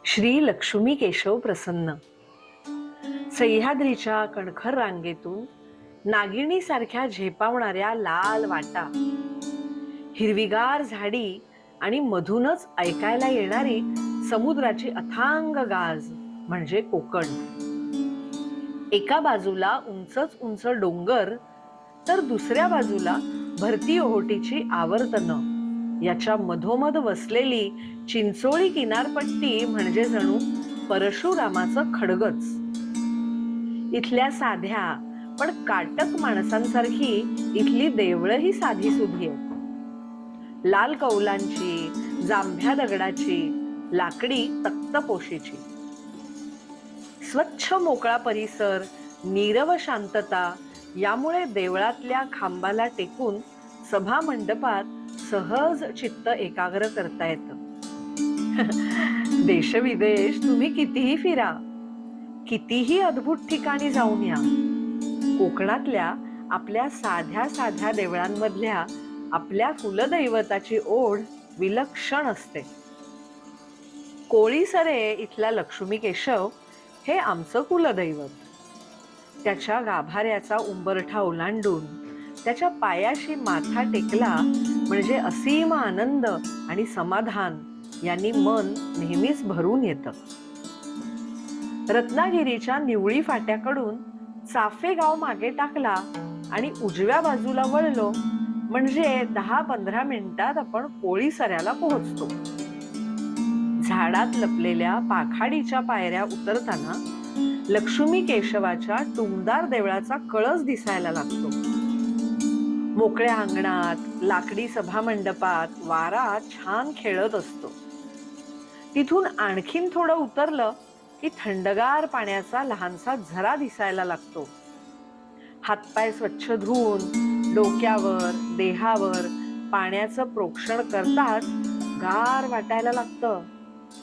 श्री लक्ष्मी केशव प्रसन्न. सह्याद्रीच्या कणखर रांगेतून नागिणीसारख्या झेपावणाऱ्या लाल वाटा, हिरवीगार झाडी आणि मधूनच ऐकायला येणारी समुद्राची अथांग गाज म्हणजे कोकण. एका बाजूला उंचच उंच डोंगर तर दुसऱ्या बाजूला भरती ओहोटीची आवर्तनं, याच्या मधोमध वसलेली चिंचोळी किनारपट्टी म्हणजे जणू परशुरामाचं खडगच. इथल्या साध्या पण काटक माणसांसारखी इथली देवळंही साधी सुधी आहेत. लाल कौलांची, जांभ्या दगडाची, लाकडी तक्तपोशीची. स्वच्छ मोकळा परिसर, नीरव शांतता यामुळे देवळातल्या खांबाला टेकून सभा मंडपात सहज चित्त एकाग्र करता येतं. देशविदेश तुम्ही कितीही फिरा, कितीही अद्भुत ठिकाणी जाऊन या, कोकणातल्या आपल्या साध्या साध्या देवळांमधल्या आपल्या कुलदैवताची ओढ विलक्षण असते. कोळीसरे इथला लक्ष्मी केशव हे आमचं कुलदैवत. त्याच्या गाभाऱ्याचा उंबरठा ओलांडून त्याच्या पायाशी माथा टेकला म्हणजे असीम आनंद आणि समाधान यांनी मन नेहमीच भरून येतं. रत्नागिरीच्या निवळी फाट्याकडून चाफे गाव मागे टाकला आणि उजव्या बाजूला वळलो म्हणजे 10-15 मिनिटात आपण कोळीसऱ्याला पोहोचतो. झाडात लपलेल्या पाखाडीच्या पायऱ्या उतरताना लक्ष्मी केशवाच्या टुमदार देवळाचा कळस दिसायला लागतो. मोकळ्या अंगणात, लाकडी सभा मंडपात वारा छान खेळत असतो. तिथून आणखीन थोडं उतरलं की थंडगार पाण्याचा लहानसा झरा दिसायला लागतो. हातपाय स्वच्छ धुवून डोक्यावर, देहावर पाण्याचं प्रोक्षण करताच गार वाटायला लागतं,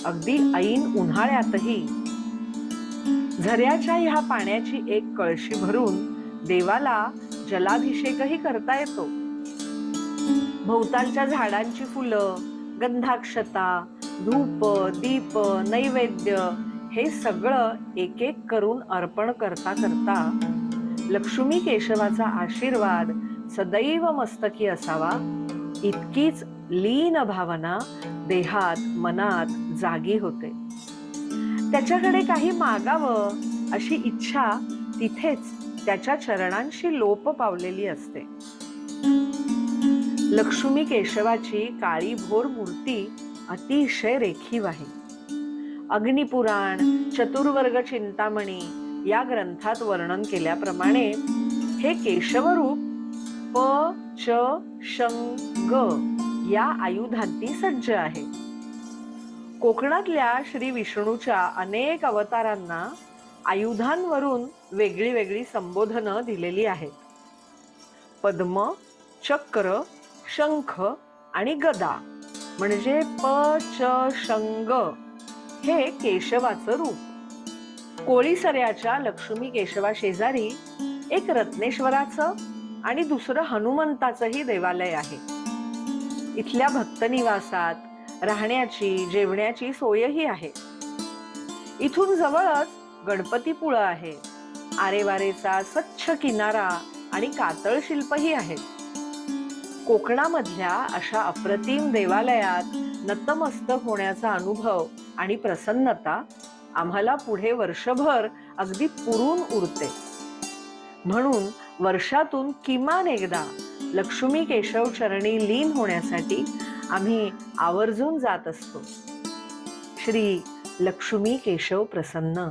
अगदी ऐन उन्हाळ्यातही. झऱ्याच्या ह्या पाण्याची एक कळशी भरून देवाला जलाभिषेकही करता येतो. भोवतालच्या झाडांची फुलं, गंधाक्षता, धूप, दीप, नैवेद्य हे सगळं एक एक करून अर्पण करता करता लक्ष्मी केशवाचा आशीर्वाद सदैव मस्तकी असावा इतकीच लीन भावना देहात मनात जागी होते. त्याच्याकडे काही मागावं अशी इच्छा तिथेच त्याच्या चरणांशी लोप पावलेली असते. लक्ष्मी केशवाची काळीभोर मूर्ती अतिशय रेखीव आहे. अग्निपुराण, चतुर्वर्ग चिंतामणी या ग्रंथात वर्णन केल्याप्रमाणे हे केशवरूप प च शंग या आयुधांनी सज्ज आहे. कोकणातल्या श्री विष्णूच्या अनेक अवतारांना आयुधांवरून वेगळी वेगळी संबोधनं दिलेली आहेत. पद्म, चक्र, शंख आणि गदा म्हणजे प च शंग हे केशवाचं रूप. कोळीसऱ्याच्या लक्ष्मी केशवा शेजारी एक रत्नेश्वराचं आणि दुसरं हनुमंताचंही देवालय आहे. इथल्या भक्तनिवासात राहण्याची, जेवण्याची सोयही आहे. इथून जवळच गणपतीपुळं आहे. आरेवारेचा स्वच्छ किनारा आणि कातळ शिल्पही आहेत. कोकणामधल्या अशा अप्रतिम देवालयात नतमस्तक होण्याचा अनुभव आणि प्रसन्नता आम्हाला पुढे वर्षभर अगदी पुरून उरते. म्हणून वर्षातून किमान एकदा लक्ष्मी केशव चरणी लीन होण्यासाठी आम्ही आवर्जून जात असतो. श्री लक्ष्मी केशव प्रसन्न.